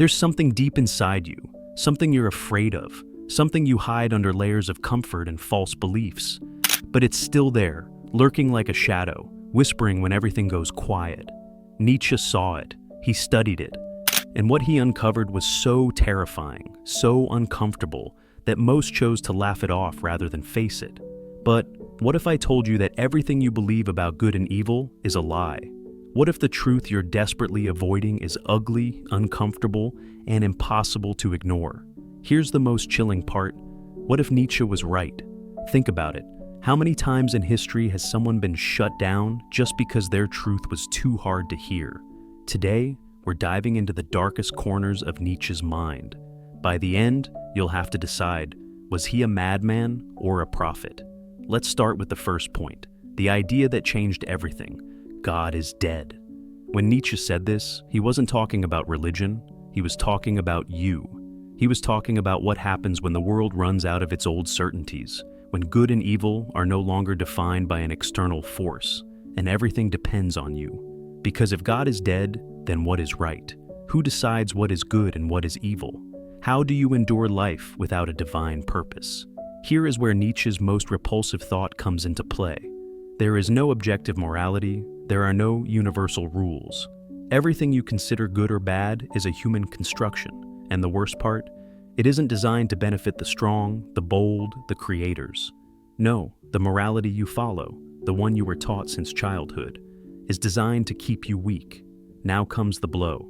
There's something deep inside you, something you're afraid of, something you hide under layers of comfort and false beliefs. But it's still there, lurking like a shadow, whispering when everything goes quiet. Nietzsche saw it, he studied it, and what he uncovered was so terrifying, so uncomfortable, that most chose to laugh it off rather than face it. But what if I told you that everything you believe about good and evil is a lie? What if the truth you're desperately avoiding is ugly, uncomfortable, and impossible to ignore? Here's the most chilling part. What if Nietzsche was right? Think about it. How many times in history has someone been shut down just because their truth was too hard to hear? Today, we're diving into the darkest corners of Nietzsche's mind. By the end, you'll have to decide, was he a madman or a prophet? Let's start with the first point, the idea that changed everything. God is dead. When Nietzsche said this, he wasn't talking about religion, he was talking about you. He was talking about what happens when the world runs out of its old certainties, when good and evil are no longer defined by an external force, and everything depends on you. Because if God is dead, then what is right? Who decides what is good and what is evil? How do you endure life without a divine purpose? Here is where Nietzsche's most repulsive thought comes into play. There is no objective morality, there are no universal rules. Everything you consider good or bad is a human construction, and the worst part, it isn't designed to benefit the strong, the bold, the creators. No, the morality you follow, the one you were taught since childhood, is designed to keep you weak. Now comes the blow.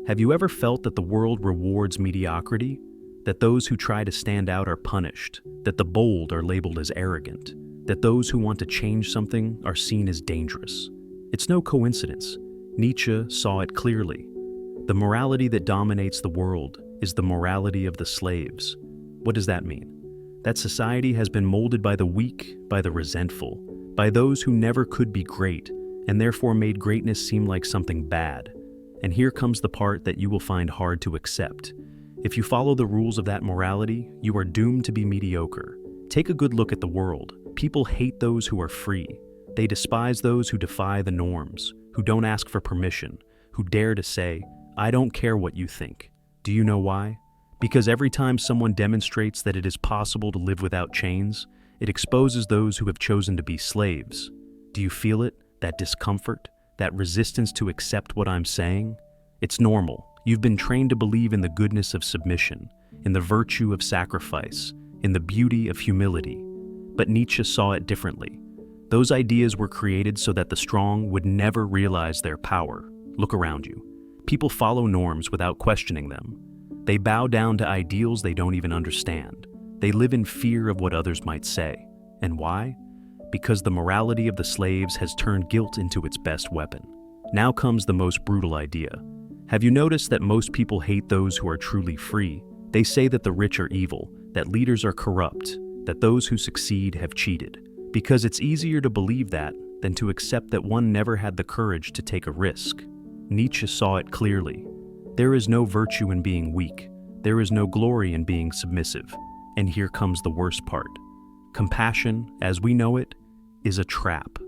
Have you ever felt that the world rewards mediocrity? That those who try to stand out are punished? That the bold are labeled as arrogant? That those who want to change something are seen as dangerous? It's no coincidence. Nietzsche saw it clearly. The morality that dominates the world is the morality of the slaves. What does that mean? That society has been molded by the weak, by the resentful, by those who never could be great, and therefore made greatness seem like something bad. And here comes the part that you will find hard to accept. If you follow the rules of that morality, you are doomed to be mediocre. Take a good look at the world. People hate those who are free. They despise those who defy the norms, who don't ask for permission, who dare to say, "I don't care what you think." Do you know why? Because every time someone demonstrates that it is possible to live without chains, it exposes those who have chosen to be slaves. Do you feel it? That discomfort? That resistance to accept what I'm saying? It's normal. You've been trained to believe in the goodness of submission, in the virtue of sacrifice, in the beauty of humility. But Nietzsche saw it differently. Those ideas were created so that the strong would never realize their power. Look around you. People follow norms without questioning them. They bow down to ideals they don't even understand. They live in fear of what others might say. And why? Because the morality of the slaves has turned guilt into its best weapon. Now comes the most brutal idea. Have you noticed that most people hate those who are truly free? They say that the rich are evil, that leaders are corrupt, that those who succeed have cheated. Because it's easier to believe that than to accept that one never had the courage to take a risk. Nietzsche saw it clearly. There is no virtue in being weak. There is no glory in being submissive. And here comes the worst part. Compassion, as we know it, is a trap.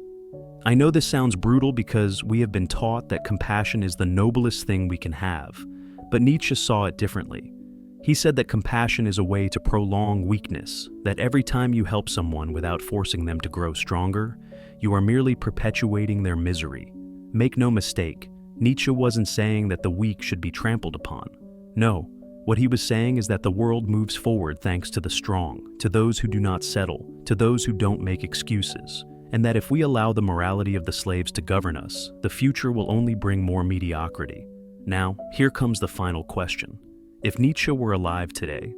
I know this sounds brutal because we have been taught that compassion is the noblest thing we can have, but Nietzsche saw it differently. He said that compassion is a way to prolong weakness, that every time you help someone without forcing them to grow stronger, you are merely perpetuating their misery. Make no mistake, Nietzsche wasn't saying that the weak should be trampled upon. No, what he was saying is that the world moves forward thanks to the strong, to those who do not settle, to those who don't make excuses, and that if we allow the morality of the slaves to govern us, the future will only bring more mediocrity. Now, here comes the final question. If Nietzsche were alive today,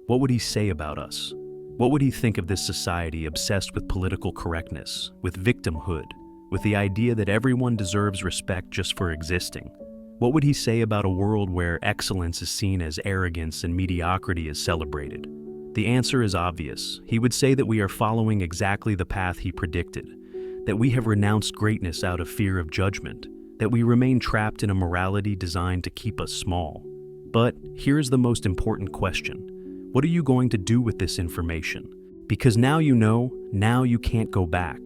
what would he say about us? What would he think of this society obsessed with political correctness, with victimhood, with the idea that everyone deserves respect just for existing? What would he say about a world where excellence is seen as arrogance and mediocrity is celebrated? The answer is obvious. He would say that we are following exactly the path he predicted, that we have renounced greatness out of fear of judgment, that we remain trapped in a morality designed to keep us small. But here's the most important question. What are you going to do with this information? Because now you know, now you can't go back.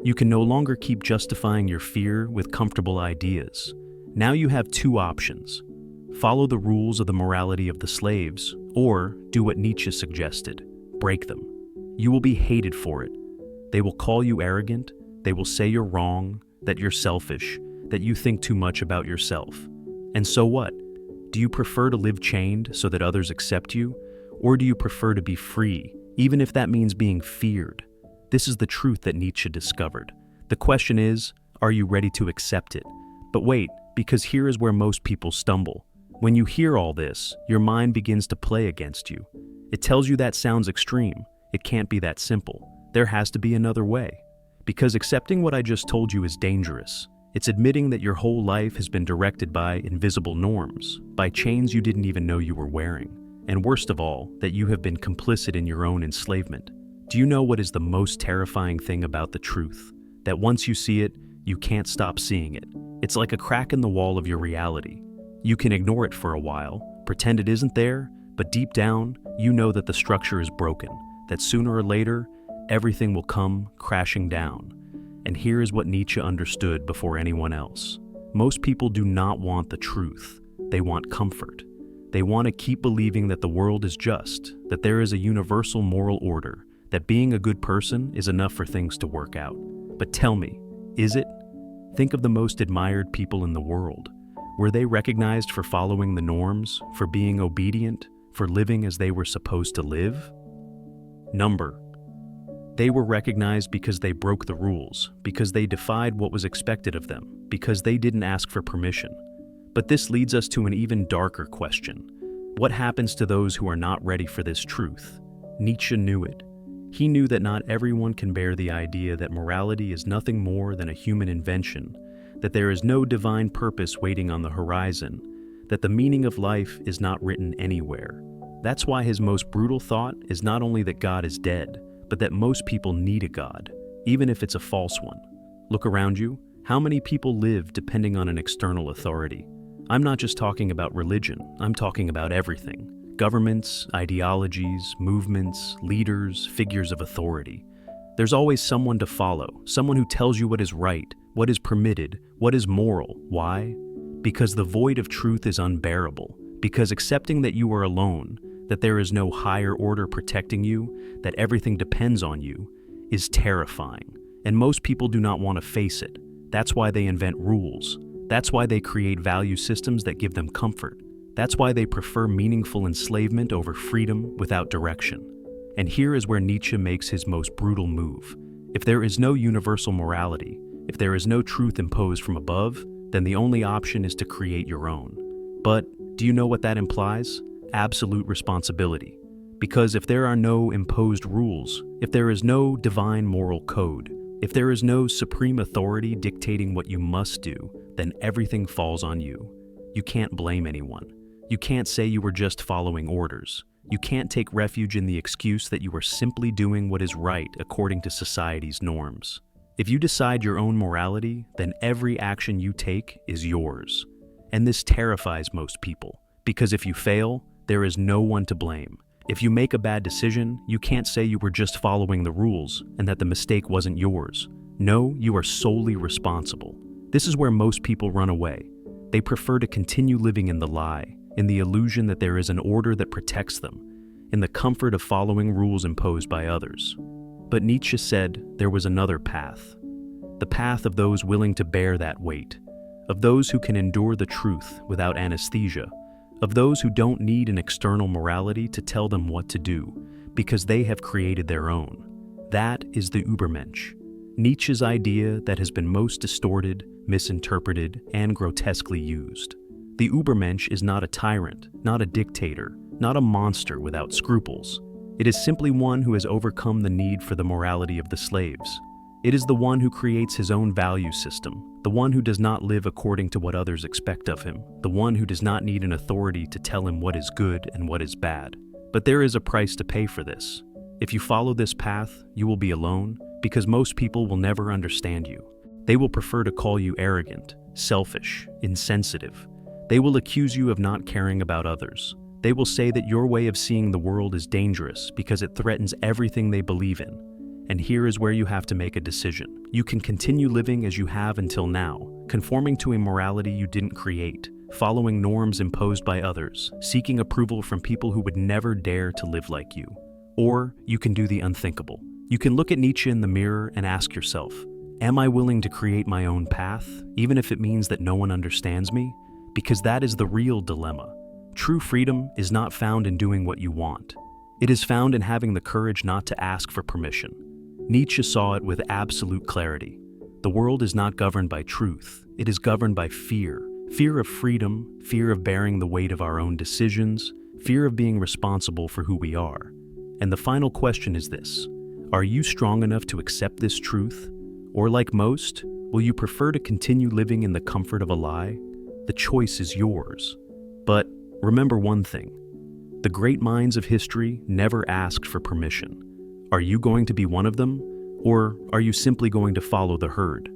You can no longer keep justifying your fear with comfortable ideas. Now you have two options. Follow the rules of the morality of the slaves, or do what Nietzsche suggested, break them. You will be hated for it. They will call you arrogant, they will say you're wrong, that you're selfish, that you think too much about yourself. And so what? Do you prefer to live chained so that others accept you? Or do you prefer to be free, even if that means being feared? This is the truth that Nietzsche discovered. The question is, are you ready to accept it? But wait, because here is where most people stumble. When you hear all this, your mind begins to play against you. It tells you that sounds extreme. It can't be that simple. There has to be another way. Because accepting what I just told you is dangerous. It's admitting that your whole life has been directed by invisible norms, by chains you didn't even know you were wearing. And worst of all, that you have been complicit in your own enslavement. Do you know what is the most terrifying thing about the truth? That once you see it, you can't stop seeing it. It's like a crack in the wall of your reality. You can ignore it for a while, pretend it isn't there, but deep down, you know that the structure is broken, that sooner or later, everything will come crashing down. And here is what Nietzsche understood before anyone else. Most people do not want the truth. They want comfort. They want to keep believing that the world is just, that there is a universal moral order, that being a good person is enough for things to work out. But tell me, is it? Think of the most admired people in the world. Were they recognized for following the norms, for being obedient, for living as they were supposed to live? Number. They were recognized because they broke the rules, because they defied what was expected of them, because they didn't ask for permission. But this leads us to an even darker question. What happens to those who are not ready for this truth? Nietzsche knew it. He knew that not everyone can bear the idea that morality is nothing more than a human invention, that there is no divine purpose waiting on the horizon, that the meaning of life is not written anywhere. That's why his most brutal thought is not only that God is dead, but that most people need a God, even if it's a false one. Look around you. How many people live depending on an external authority? I'm not just talking about religion, I'm talking about everything. Governments, ideologies, movements, leaders, figures of authority. There's always someone to follow, someone who tells you what is right, what is permitted, what is moral. Why? Because the void of truth is unbearable. Because accepting that you are alone, that there is no higher order protecting you, that everything depends on you, is terrifying. And most people do not want to face it. That's why they invent rules. That's why they create value systems that give them comfort. That's why they prefer meaningful enslavement over freedom without direction. And here is where Nietzsche makes his most brutal move. If there is no universal morality, if there is no truth imposed from above, then the only option is to create your own. But do you know what that implies? Absolute responsibility. Because if there are no imposed rules, if there is no divine moral code, if there is no supreme authority dictating what you must do, then everything falls on you. You can't blame anyone. You can't say you were just following orders. You can't take refuge in the excuse that you are simply doing what is right according to society's norms. If you decide your own morality, then every action you take is yours. And this terrifies most people, because if you fail, there is no one to blame. If you make a bad decision, you can't say you were just following the rules and that the mistake wasn't yours. No, you are solely responsible. This is where most people run away. They prefer to continue living in the lie, in the illusion that there is an order that protects them, in the comfort of following rules imposed by others. But Nietzsche said there was another path, the path of those willing to bear that weight, of those who can endure the truth without anesthesia, of those who don't need an external morality to tell them what to do, because they have created their own. That is the Ubermensch, Nietzsche's idea that has been most distorted, misinterpreted, and grotesquely used. The Ubermensch is not a tyrant, not a dictator, not a monster without scruples. It is simply one who has overcome the need for the morality of the slaves. It is the one who creates his own value system, the one who does not live according to what others expect of him, the one who does not need an authority to tell him what is good and what is bad. But there is a price to pay for this. If you follow this path, you will be alone, because most people will never understand you. They will prefer to call you arrogant, selfish, insensitive. They will accuse you of not caring about others. They will say that your way of seeing the world is dangerous because it threatens everything they believe in. And here is where you have to make a decision. You can continue living as you have until now, conforming to a morality you didn't create, following norms imposed by others, seeking approval from people who would never dare to live like you. Or you can do the unthinkable. You can look at Nietzsche in the mirror and ask yourself, am I willing to create my own path, even if it means that no one understands me? Because that is the real dilemma. True freedom is not found in doing what you want. It is found in having the courage not to ask for permission. Nietzsche saw it with absolute clarity. The world is not governed by truth. It is governed by fear. Fear of freedom, fear of bearing the weight of our own decisions, fear of being responsible for who we are. And the final question is this: are you strong enough to accept this truth? Or like most, will you prefer to continue living in the comfort of a lie? The choice is yours. But remember one thing: the great minds of history never asked for permission. Are you going to be one of them? Or are you simply going to follow the herd?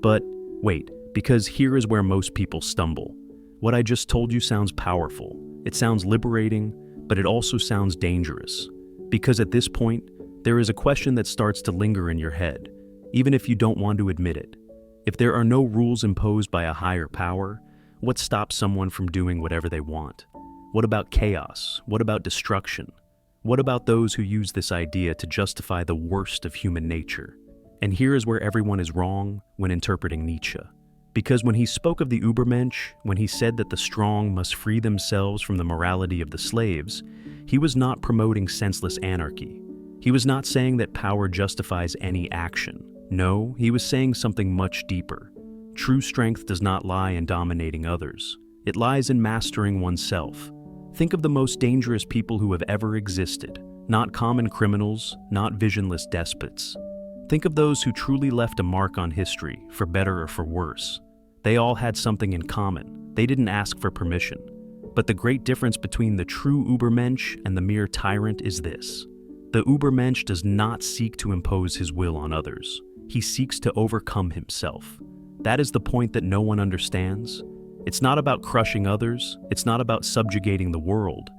But wait, because here is where most people stumble. What I just told you sounds powerful. It sounds liberating, but it also sounds dangerous. Because at this point, there is a question that starts to linger in your head, even if you don't want to admit it. If there are no rules imposed by a higher power, what stops someone from doing whatever they want? What about chaos? What about destruction? What about those who use this idea to justify the worst of human nature? And here is where everyone is wrong when interpreting Nietzsche. Because when he spoke of the Ubermensch, when he said that the strong must free themselves from the morality of the slaves, he was not promoting senseless anarchy. He was not saying that power justifies any action. No, he was saying something much deeper. True strength does not lie in dominating others. It lies in mastering oneself. Think of the most dangerous people who have ever existed. Not common criminals, not visionless despots. Think of those who truly left a mark on history, for better or for worse. They all had something in common. They didn't ask for permission. But the great difference between the true Ubermensch and the mere tyrant is this: the Ubermensch does not seek to impose his will on others. He seeks to overcome himself. That is the point that no one understands. It's not about crushing others. It's not about subjugating the world.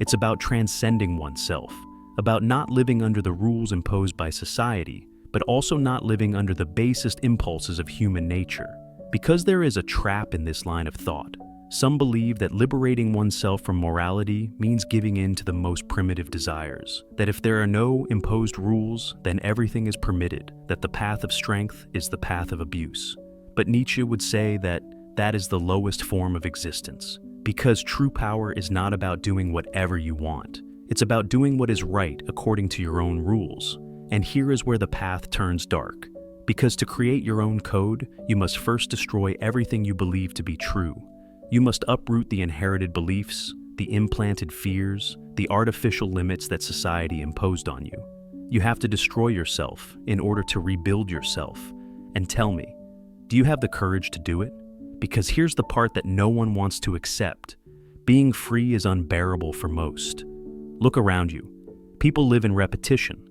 It's about transcending oneself, about not living under the rules imposed by society, but also not living under the basest impulses of human nature. Because there is a trap in this line of thought. Some believe that liberating oneself from morality means giving in to the most primitive desires, that if there are no imposed rules, then everything is permitted, that the path of strength is the path of abuse. But Nietzsche would say that that is the lowest form of existence, because true power is not about doing whatever you want. It's about doing what is right according to your own rules. And here is where the path turns dark. Because to create your own code, you must first destroy everything you believe to be true. You must uproot the inherited beliefs, the implanted fears, the artificial limits that society imposed on you. You have to destroy yourself in order to rebuild yourself. And tell me, do you have the courage to do it? Because here's the part that no one wants to accept. Being free is unbearable for most. Look around you. People live in repetition.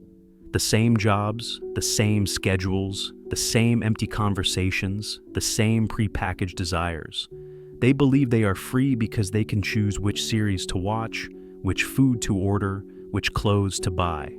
The same jobs, the same schedules, the same empty conversations, the same prepackaged desires. They believe they are free because they can choose which series to watch, which food to order, which clothes to buy.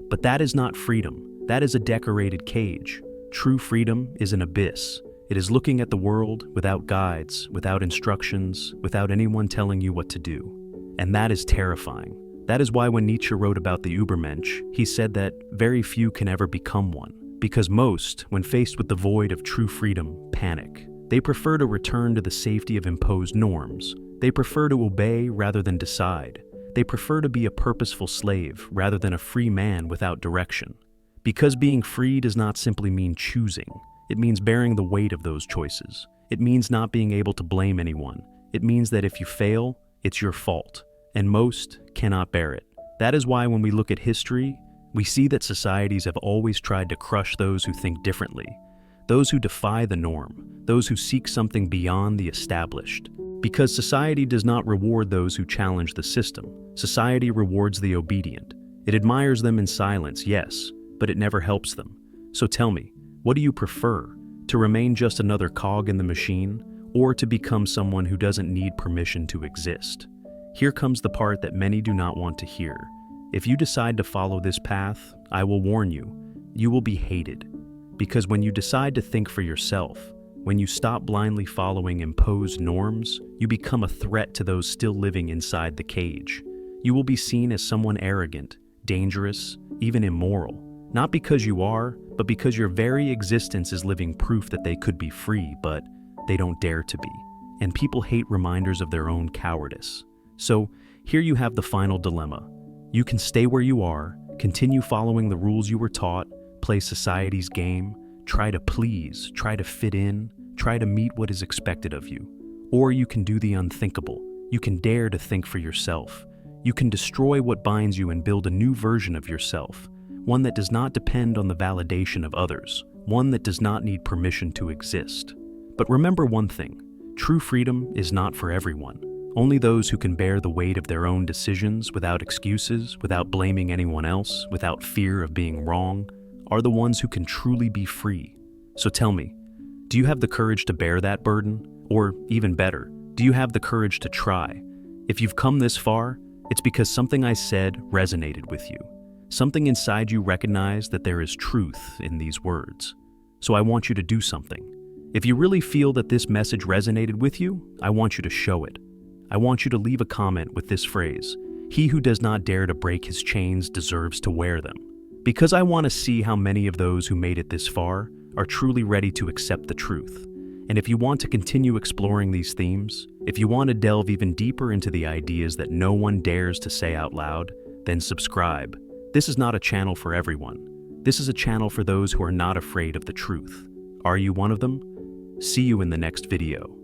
But that is not freedom. That is a decorated cage. True freedom is an abyss. It is looking at the world without guides, without instructions, without anyone telling you what to do. And that is terrifying. That is why when Nietzsche wrote about the Ubermensch, he said that very few can ever become one. Because most, when faced with the void of true freedom, panic. They prefer to return to the safety of imposed norms. They prefer to obey rather than decide. They prefer to be a purposeful slave rather than a free man without direction. Because being free does not simply mean choosing. It means bearing the weight of those choices. It means not being able to blame anyone. It means that if you fail, it's your fault. And most cannot bear it. That is why when we look at history, we see that societies have always tried to crush those who think differently, those who defy the norm, those who seek something beyond the established. Because society does not reward those who challenge the system. Society rewards the obedient. It admires them in silence, yes, but it never helps them. So tell me, what do you prefer? To remain just another cog in the machine, or to become someone who doesn't need permission to exist? Here comes the part that many do not want to hear. If you decide to follow this path, I will warn you, you will be hated. Because when you decide to think for yourself, When you stop blindly following imposed norms, you become a threat to those still living inside the cage. You will be seen as someone arrogant, dangerous, even immoral, not because you are, but because your very existence is living proof that they could be free, but they don't dare to be. And people hate reminders of their own cowardice. So, here you have the final dilemma. You can stay where you are, continue following the rules you were taught, play society's game, try to please, try to fit in, try to meet what is expected of you. Or you can do the unthinkable. You can dare to think for yourself. You can destroy what binds you and build a new version of yourself, one that does not depend on the validation of others, one that does not need permission to exist. But remember one thing, true freedom is not for everyone. Only those who can bear the weight of their own decisions without excuses, without blaming anyone else, without fear of being wrong, are the ones who can truly be free. So tell me, do you have the courage to bear that burden? Or even better, do you have the courage to try? If you've come this far, it's because something I said resonated with you. Something inside you recognized that there is truth in these words. So I want you to do something. If you really feel that this message resonated with you, I want you to show it. I want you to leave a comment with this phrase, "He who does not dare to break his chains deserves to wear them." Because I want to see how many of those who made it this far are truly ready to accept the truth. And if you want to continue exploring these themes, if you want to delve even deeper into the ideas that no one dares to say out loud, then subscribe. This is not a channel for everyone. This is a channel for those who are not afraid of the truth. Are you one of them? See you in the next video.